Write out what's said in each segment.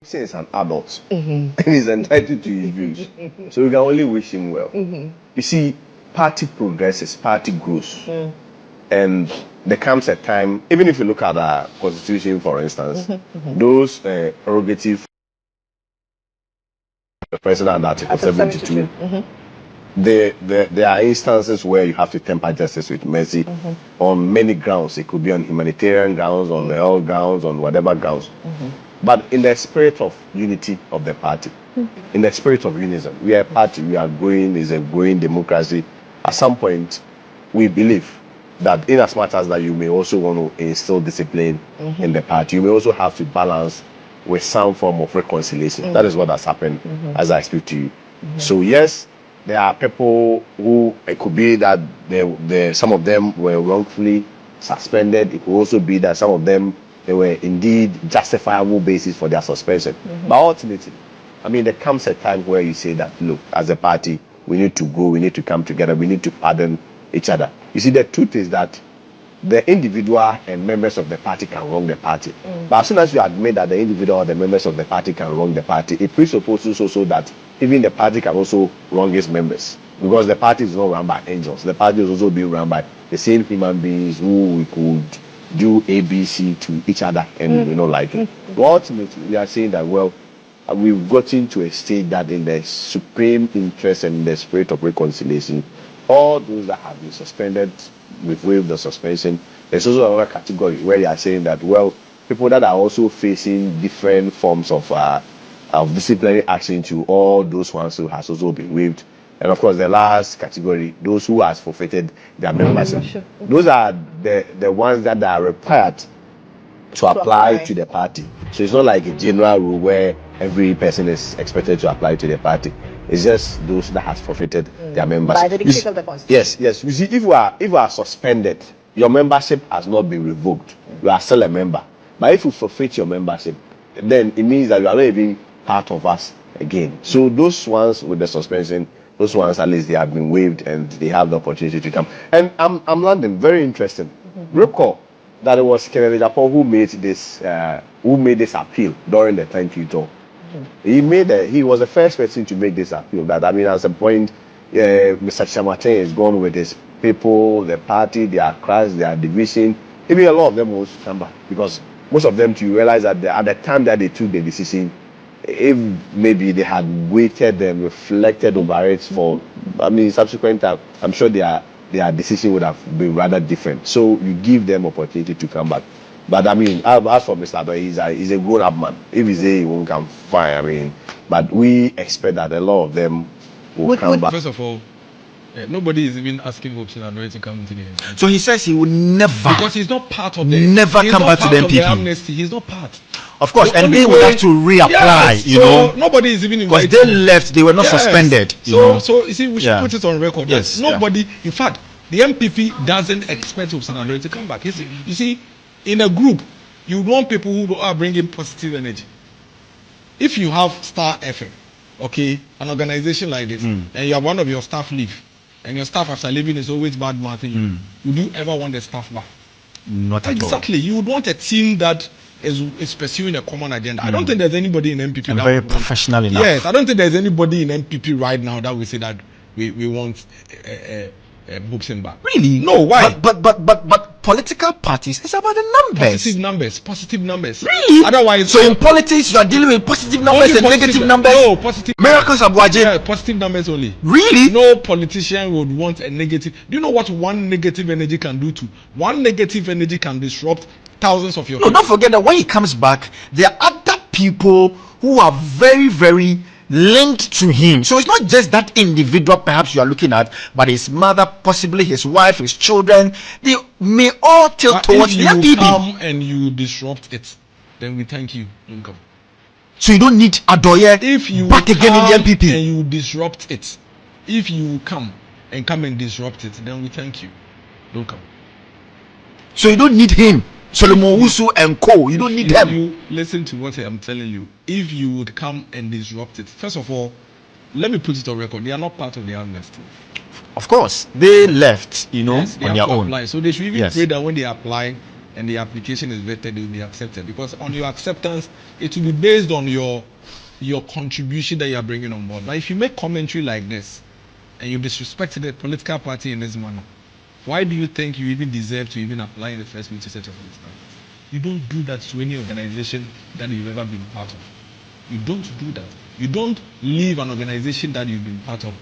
He's an adult and he's entitled to his views. So we can only wish him well. You see, party progresses, party grows. And there comes a time, even if you look at our constitution, for instance, those prerogatives, the president, Article 72, there are instances where you have to temper justice with mercy on many grounds. It could be on humanitarian grounds, on the health grounds, on whatever grounds. But in the spirit of unity of the party, in the spirit of unism, we are a party, we are growing, is a growing democracy. At some point, we believe that in as much as that you may also want to instill discipline in the party, you may also have to balance with some form of reconciliation. That is what has happened as I speak to you. So yes, there are people who, it could be that some of them were wrongfully suspended. It could also be that some of them, they were indeed justifiable basis for their suspension. But ultimately, I mean, there comes a time where you say that, look, as a party, we need to go, we need to come together, we need to pardon each other. You see, the truth is that the individual and members of the party can wrong the party. But as soon as you admit that the individual or the members of the party can wrong the party, it presupposes also that even the party can also wrong its members. Because the party is not run by angels. The party is also being run by the same human beings who we could do ABC to each other and you know like it. But ultimately we are saying that well, we've gotten to a stage that in the supreme interest and in the spirit of reconciliation, all those that have been suspended, we've waived the suspension. There's also another category where they are saying that well, people that are also facing different forms of disciplinary action to all those ones who has also been waived. And of course, the last category, those who has forfeited their membership. Those are the ones that are required to apply to the party. So it's not like a general rule where every person is expected to apply to the party. It's just those that has forfeited their membership. By the dictate of the constitution. Yes. You see, if you are suspended, your membership has not been revoked. You are still a member. But if you forfeit your membership, then it means that you are not even part of us again. So those ones with the suspension, those ones at least they have been waived and they have the opportunity to come. And I'm learning very interesting. Recall that it was Kennedy Agyapong who made this appeal during the thank you tour. He was the first person to make this appeal. That I mean, at some point, Mr. Chamatin is gone with his people, the party, their class, their division. Even a lot of them will come back because most of them to realize that at the time that they took the decision, if maybe they had waited and reflected over it for, I mean, subsequent time, I'm sure their decision would have been rather different. So you give them opportunity to come back. But I mean, as for Mr. Adoy, he's a grown-up man. If he say he won't come, fine. I mean, but we expect that a lot of them will come back. First of all, nobody is even asking Boomshell and Adoy to come to the end. So he says he will never, because he's not part of the, never come back to the MPP. Amnesty. He's not part. Of course, and they would have to reapply, you know. Nobody is even because they left, they were not suspended. So you see, we should put it on record. Yes. Nobody, in fact, the MPP doesn't expect Boomshell and Adoy to come back. You see, in a group, you want people who are bringing positive energy. If you have Star FM, okay, an organization like this, and you have one of your staff leave, and your staff after leaving is always bad mouthing you, would you ever want the staff back? Not at all. Exactly. You would want a team that is pursuing a common agenda. I don't think there's anybody in MPP and that very professional enough. Yes, I don't think there's anybody in MPP right now that will say that we want Boomshell back. Really? No. Why? But political parties, it's about the numbers. Positive numbers. Really? Otherwise, so in politics, you are dealing with positive numbers and negative numbers. No, positive. Miracles of Waji. Yeah, positive numbers only. Really? No politician would want a negative. Do you know what one negative energy can do to? One negative energy can disrupt thousands of your. No, don't forget that when he comes back, there are other people who are very, very linked to him. So it's not just that individual perhaps you are looking at, but his mother, possibly his wife, his children. They may all tilt towards the MPP. If you come and you disrupt it, then we thank you. Don't come. So you don't need Adoye if you back again in the MPP. And you disrupt it. If you come and disrupt it, then we thank you. Don't come. So you don't need him. Solomon Usu and Co. You don't need them. You listen to what I'm telling you. If you would come and disrupt it, first of all, let me put it on record. They are not part of the amnesty. Of course, they left, Yes, on their own. Apply. So they should even pray that when they apply, and the application is vetted, it will be accepted. Because on your acceptance, it will be based on your contribution that you are bringing on board. But if you make commentary like this, and you disrespect the political party in this manner, why do you think you even deserve to even apply in the first place to set up this? You don't do that to any organization that you've ever been part of. You don't do that. You don't leave an organization that you've been part of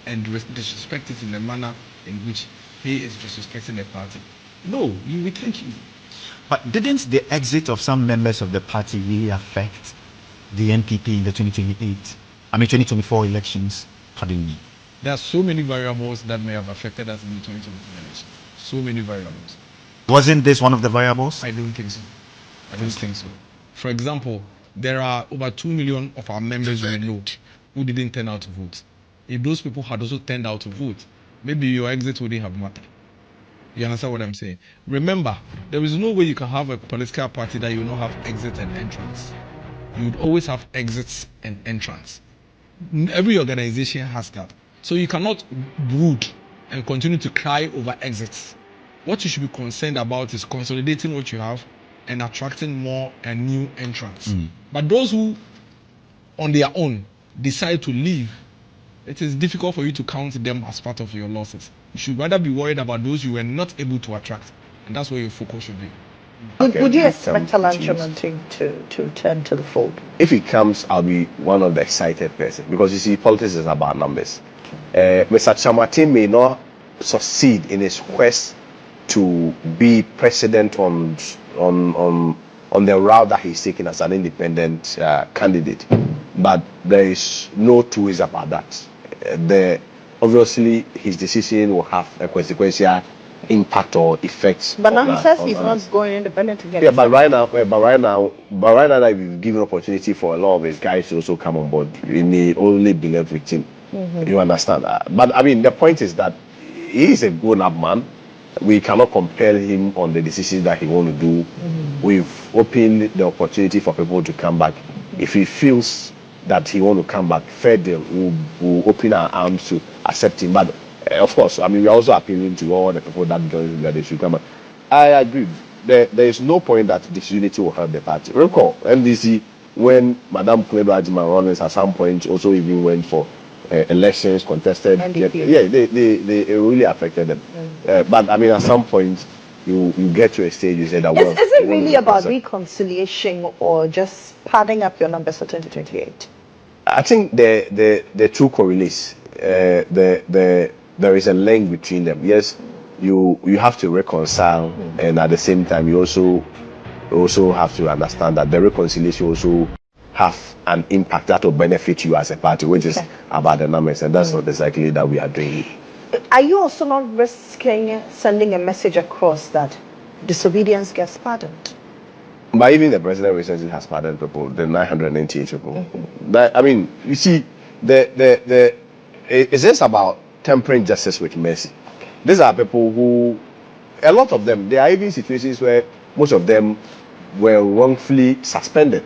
and disrespect it in the manner in which he is disrespecting the party. No, we thank you. But didn't the exit of some members of the party really affect the NPP in the 2024 elections? Pardon me. There are so many variables that may have affected us in the 2024 elections. So many variables. Wasn't this one of the variables? I don't think so. I don't think so. For example, there are over 2 million of our members we know who didn't turn out to vote. If those people had also turned out to vote, maybe your exit wouldn't have mattered. You understand what I'm saying? Remember, there is no way you can have a political party that you will not have exit and entrance. You would always have exits and entrance. Every organization has that. So you cannot brood and continue to cry over exits. What you should be concerned about is consolidating what you have and attracting more and new entrants. But those who, on their own, decide to leave, it is difficult for you to count them as part of your losses. You should rather be worried about those you were not able to attract. And that's where your focus should be. Would you expect Alan Johnson to turn to the fold? If he comes, I'll be one of the excited person, because you see, politics is about numbers. Mr. Chamati may not succeed in his quest to be president on the route that he's taking as an independent candidate, but there is no two ways about that. Obviously his decision will have a consequential impact or effects. But now he says he's not going independent again. Yeah, but right now that we've given opportunity for a lot of his guys to also come on board, we may only be left with him. You understand that? But I mean, the point is that he is a grown-up man. We cannot compel him on the decisions that he wants to do. We've opened the opportunity for people to come back. If he feels that he wants to come back, fair deal, we'll open our arms to accept him. But of course, I mean, we're also appealing to all the people that join that they should come back. I agree. There is no point that disunity will hurt the party. Recall, NDC, when Madame Kleber Ajima Rollins at some point also even went for elections contested. They really affected them. But I mean, at some point, you get to a stage you say that. Is it really about reconciliation or just padding up your numbers for 2028? I think the two correlates. There is a link between them. Yes, you have to reconcile, and at the same time, you also have to understand that the reconciliation also have an impact that will benefit you as a party, which is about the numbers, and that's not exactly that we are doing. Are you also not risking sending a message across that disobedience gets pardoned? But even the president recently has pardoned people, the 998 people. That, I mean, you see, it's just about tempering justice with mercy. These are people who, a lot of them, there are even situations where most of them were wrongfully suspended,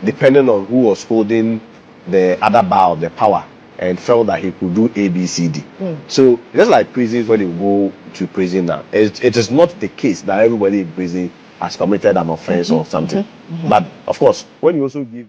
depending on who was holding the other bar of the power and felt that he could do A, B, C, D. So just like prisons, when you go to prison now, it is not the case that everybody in prison has committed an offense or something. But of course, when you also give